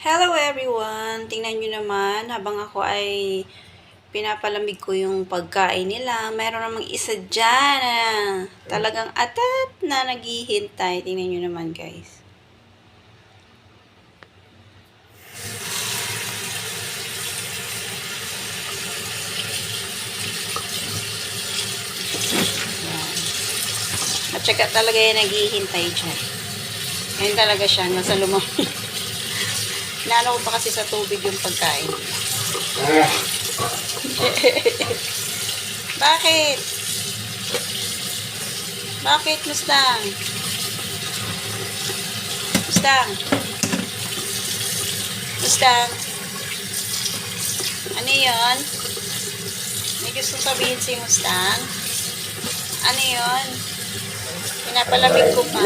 Hello everyone! Tingnan nyo naman, habang ako ay pinapalamig ko yung pagkain nila, meron namang isa dyan na talagang atat na naghihintay. Tingnan nyo naman guys. Yan. At saka talaga yung naghihintay dyan. Ngayon talaga siya, nasa lumang. Inaano ko pa kasi sa tubig yung pagkain. Bakit? Bakit, Mustang? Mustang? Mustang? Ano yun? May gusto sabihin si Mustang? Ano yun? Pinapalamig ko pa.